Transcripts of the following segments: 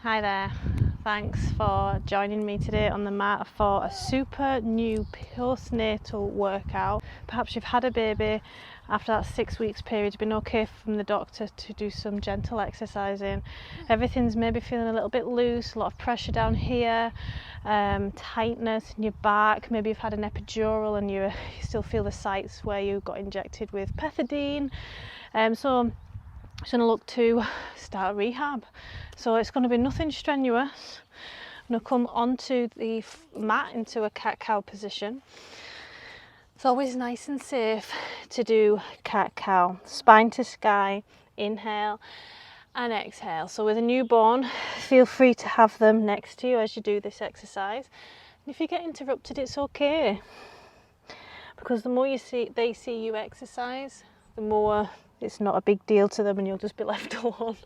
Hi there, thanks for joining me today on the mat for a super new postnatal workout. Perhaps you've had a baby. After that 6 weeks period, it's been okay from the doctor to do some gentle exercising. Everything's maybe feeling a little bit loose, a lot of pressure down here, tightness in your back. Maybe you've had an epidural and you still feel the sites where you got injected with pethidine. So I'm just going to look to start rehab. So it's going to be nothing strenuous. I'm going to come onto the mat into a cat-cow position. It's always nice and safe to do cat-cow, spine to sky, inhale and exhale. So with a newborn, feel free to have them next to you as you do this exercise. And if you get interrupted, it's okay, because the more they see you exercise, the more it's not a big deal to them and you'll just be left alone.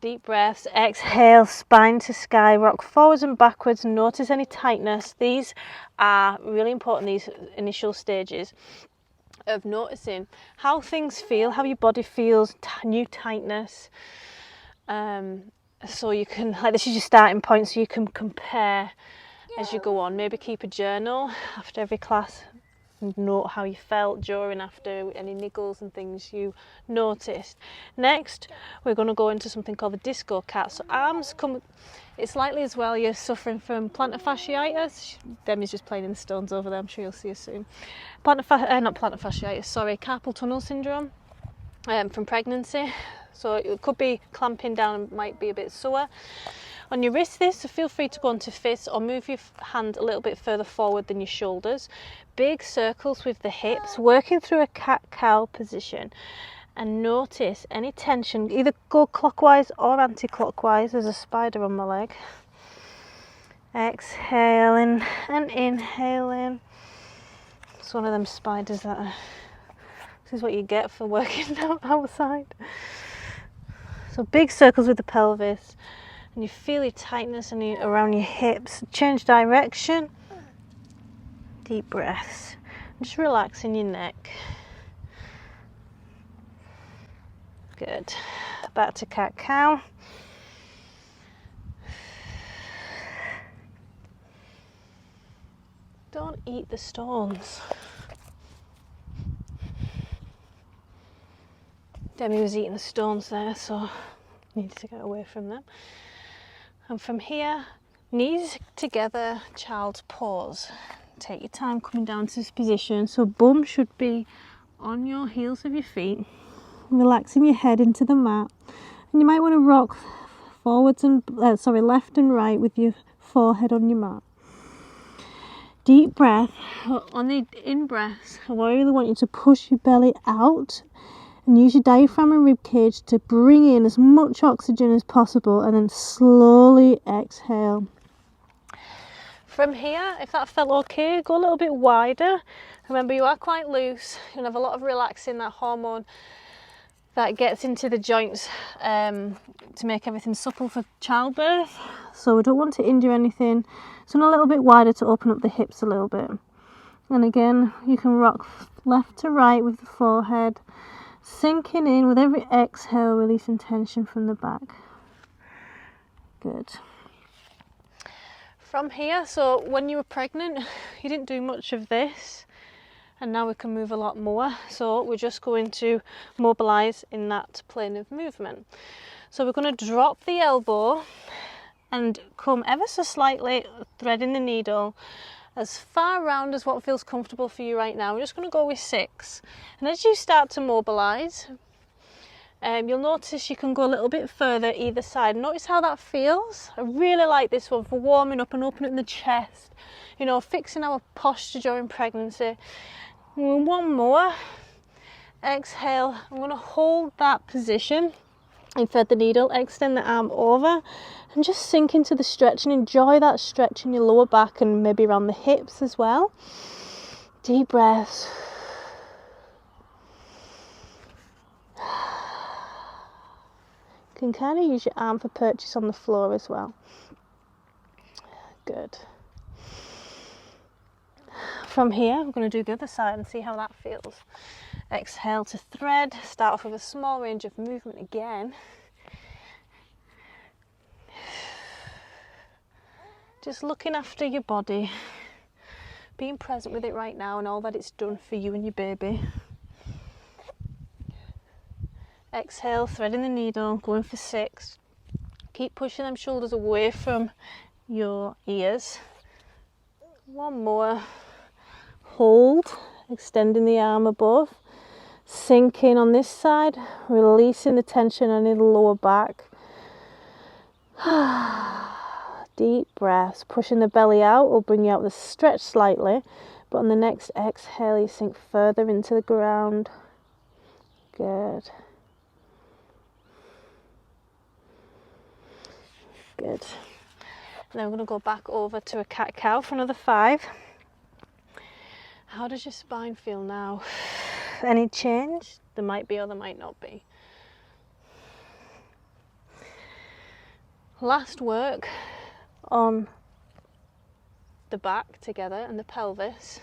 Deep breaths, exhale, spine to sky, rock forwards and backwards, notice any tightness. These are really important, these initial stages of noticing how things feel, how your body feels, new tightness. So you can, this is your starting point, so you can compare as you go on. Maybe keep a journal after every class and note how you felt during, after, any niggles and things you noticed. Next, we're going to go into something called the disco cat. So arms come, it's likely as well you're suffering from plantar fasciitis. Demi's just playing in the stones over there, I'm sure you'll see her soon. Not plantar fasciitis, sorry, carpal tunnel syndrome from pregnancy. So it could be clamping down, might be a bit sore on your wrist this, so feel free to go into fist or move your hand a little bit further forward than your shoulders. Big circles with the hips, working through a cat-cow position, and notice any tension. Either go clockwise or anti-clockwise. There's a spider on my leg. Exhaling and inhaling. It's one of them spiders that this is what you get for working outside. So big circles with the pelvis. And you feel your tightness around your hips. Change direction. Deep breaths. Just relaxing your neck. Good. Back to cat-cow. Don't eat the stones. Demi was eating the stones there, so needed to get away from them. And from here, knees together, child's pose. Take your time coming down to this position. So bum should be on your heels of your feet. Relaxing your head into the mat. And you might want to rock forwards and left and right with your forehead on your mat. Deep breath. On the in-breaths, I really want you to push your belly out and use your diaphragm and rib cage to bring in as much oxygen as possible, and then slowly exhale. From here, if that felt okay, go a little bit wider. Remember, you are quite loose. You'll have a lot of relaxing, that hormone that gets into the joints to make everything supple for childbirth. So we don't want to injure anything. So a little bit wider to open up the hips a little bit. And again, you can rock left to right with the forehead, sinking in with every exhale, releasing tension from the back. Good. From here, so when you were pregnant, you didn't do much of this, and now we can move a lot more. So we're just going to mobilize in that plane of movement. So we're going to drop the elbow and come ever so slightly, threading the needle as far round as what feels comfortable for you right now. We're just going to go with 6. And as you start to mobilise, you'll notice you can go a little bit further either side. Notice how that feels. I really like this one for warming up and opening the chest. You know, fixing our posture during pregnancy. And one more. Exhale. I'm going to hold that position and thread the needle. Extend the arm over and just sink into the stretch and enjoy that stretch in your lower back and maybe around the hips as well. Deep breaths. You can kind of use your arm for purchase on the floor as well. Good. From here, we're going to do the other side and see how that feels. Exhale to thread. Start off with a small range of movement again. Just looking after your body, being present with it right now and all that it's done for you and your baby. Exhale, threading the needle, going for 6. Keep pushing them shoulders away from your ears. 1 more. Hold, extending the arm above. Sink in on this side, releasing the tension on the lower back. Deep breaths, pushing the belly out will bring you out the stretch slightly, but on the next exhale you sink further into the ground. Good. Good. Now we're going to go back over to a cat-cow for another 5. How does your spine feel now? Any change? There might be or there might not be. Last work on the back together and the pelvis.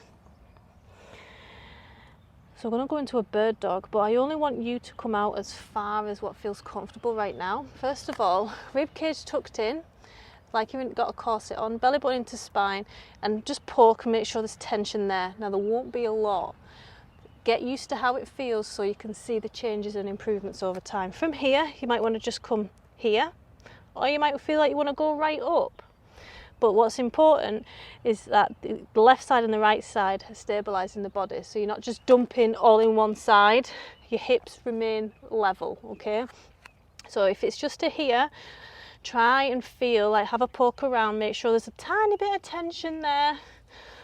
So we're going to go into a bird dog, but I only want you to come out as far as what feels comfortable right now. First of all, rib cage tucked in, like you've got a corset on, belly button into spine, and just poke and make sure there's tension there. Now there won't be a lot. Get used to how it feels so you can see the changes and improvements over time. From here, you might want to just come here, or you might feel like you want to go right up. But what's important is that the left side and the right side are stabilising the body. So you're not just dumping all in one side, your hips remain level, okay? So if it's just to here, try and feel like, have a poke around, make sure there's a tiny bit of tension there.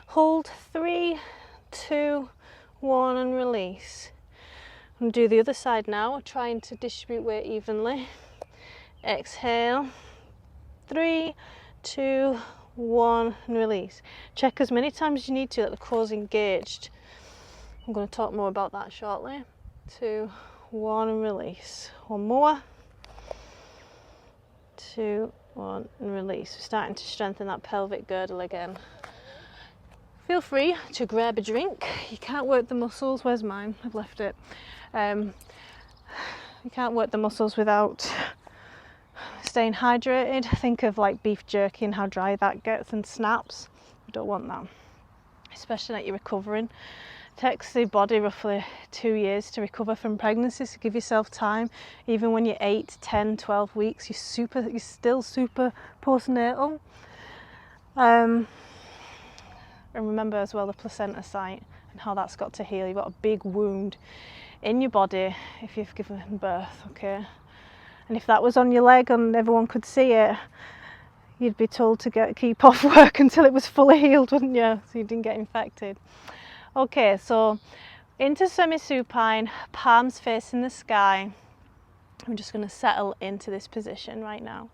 Hold 3, 2, 1 and release. And do the other side now, trying to distribute weight evenly. Exhale, 3, 2, 1 and release. Check as many times as you need to that the core's engaged. I'm going to talk more about that shortly. 2, 1 and release. 1 more. 2, 1 and release. We're starting to strengthen that pelvic girdle again. Feel free to grab a drink. You can't work the muscles. Where's mine? I've left it. You can't work the muscles without staying hydrated. Think of like beef jerky and how dry that gets and snaps. You don't want that, especially that you're recovering. It takes the body roughly 2 years to recover from pregnancy, so give yourself time. Even when you're 8, 10, 12 weeks, you're still super postnatal. And remember as well the placenta site and how that's got to heal. You've got a big wound in your body if you've given birth, okay? And if that was on your leg and everyone could see it, you'd be told to keep off work until it was fully healed, wouldn't you? So you didn't get infected. Okay, so into semi-supine, palms facing the sky. I'm just going to settle into this position right now.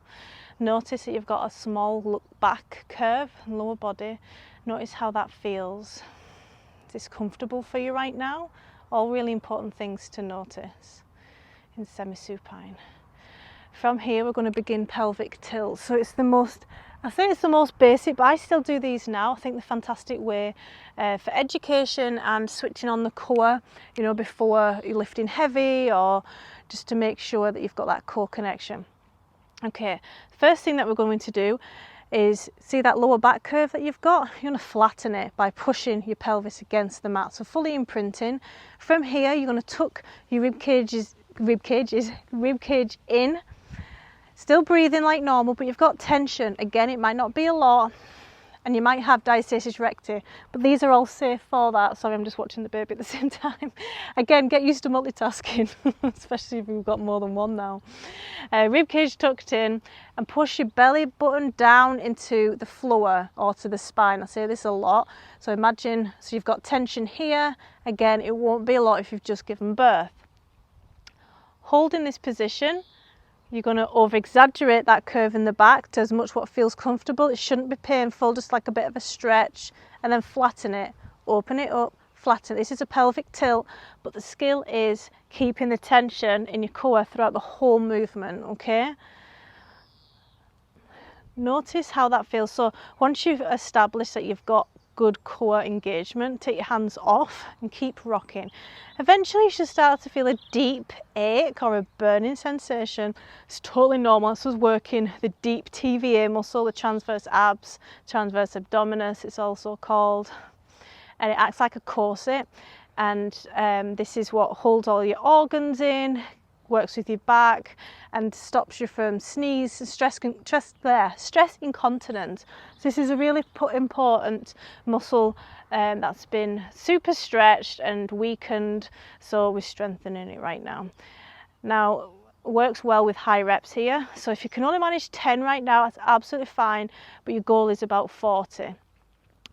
Notice that you've got a small look back curve and lower body. Notice how that feels. Is this comfortable for you right now? All really important things to notice in semi-supine. From here, we're going to begin pelvic tilt. So it's the most basic, but I still do these now. I think the fantastic way for education and switching on the core, you know, before you're lifting heavy or just to make sure that you've got that core connection. Okay, first thing that we're going to do is see that lower back curve that you've got. You're going to flatten it by pushing your pelvis against the mat. So fully imprinting. From here, you're going to tuck your rib cage in. Still breathing like normal, but you've got tension. Again, it might not be a lot, and you might have diastasis recti, but these are all safe for that. Sorry, I'm just watching the baby at the same time. Again, get used to multitasking, especially if you've got more than one now. Rib cage tucked in, and push your belly button down into the floor or to the spine. I say this a lot, so imagine, so you've got tension here. Again, it won't be a lot if you've just given birth. Holding this position, you're going to over-exaggerate that curve in the back to as much what feels comfortable. It shouldn't be painful, just like a bit of a stretch, and then flatten it, open it up, flatten. This is a pelvic tilt, but the skill is keeping the tension in your core throughout the whole movement, okay? Notice how that feels. So once you've established that you've got good core engagement. Take your hands off and keep rocking. Eventually you should start to feel a deep ache or a burning sensation. It's totally normal. This was working the deep TVA muscle, the transverse abs, transverse abdominis it's also called, and it acts like a corset, and this is what holds all your organs in, works with your back and stops you from sneeze, stress incontinence. So this is a really important muscle that's been super stretched and weakened, so we're strengthening it right now. Now, works well with high reps here, so if you can only manage 10 right now, that's absolutely fine, but your goal is about 40.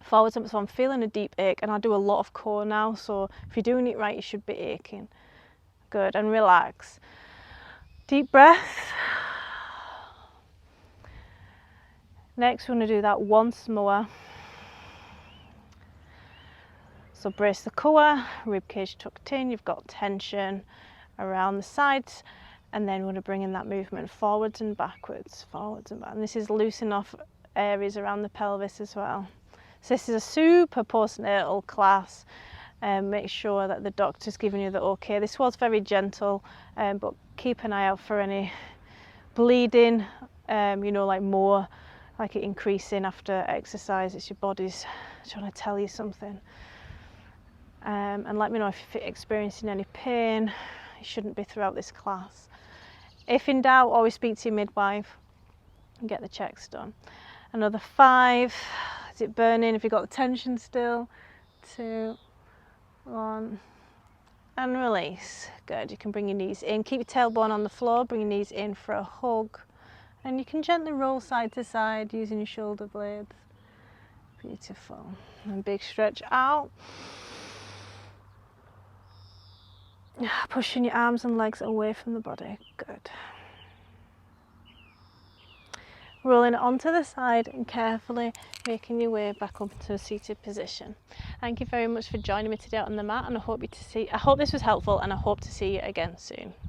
Forwards and so I'm feeling a deep ache, and I do a lot of core now, so if you're doing it right, you should be aching. Good, and relax. Deep breath. Next, we're going to do that once more. So brace the core, rib cage tucked in, you've got tension around the sides, and then we're going to bring in that movement forwards and backwards, forwards and back. And this is loosening off areas around the pelvis as well. So this is a super postnatal class. Make sure that the doctor's giving you the okay. This was very gentle, but keep an eye out for any bleeding, you know, like more like it increasing after exercise. It's your body's trying to tell you something. And let me know if you're experiencing any pain. It shouldn't be throughout this class. If in doubt, always speak to your midwife and get the checks done. Another 5. Is it burning? If you've got the tension still. 2, 1, and release. Good. You can bring your knees in. Keep your tailbone on the floor. Bring your knees in for a hug. And you can gently roll side to side using your shoulder blades. Beautiful. And big stretch out. Pushing your arms and legs away from the body. Good. Rolling it onto the side and carefully making your way back up to a seated position. Thank you very much for joining me today on the mat, and I hope this was helpful, and I hope to see you again soon.